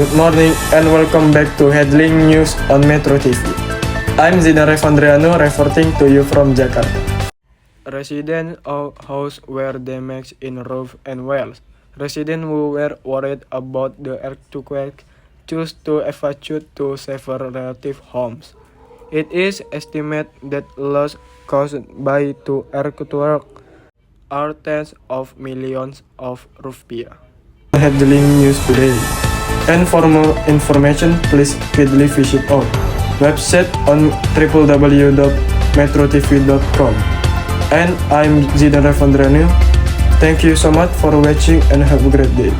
Good morning and welcome back to Headline News on Metro TV. I'm m.zidan.revandriano reporting to you from Jakarta. Residents of house were damaged in roof and walls. Residents who were worried about the earthquake chose to evacuate to safer relative homes. It is estimated that loss caused by the earthquake are tens of millions of rupiah. Headline news today. And for more information, please kindly visit our website on www.metrotv.com. And I'm m.zidan.revandriano. Thank you so much for watching and have a great day.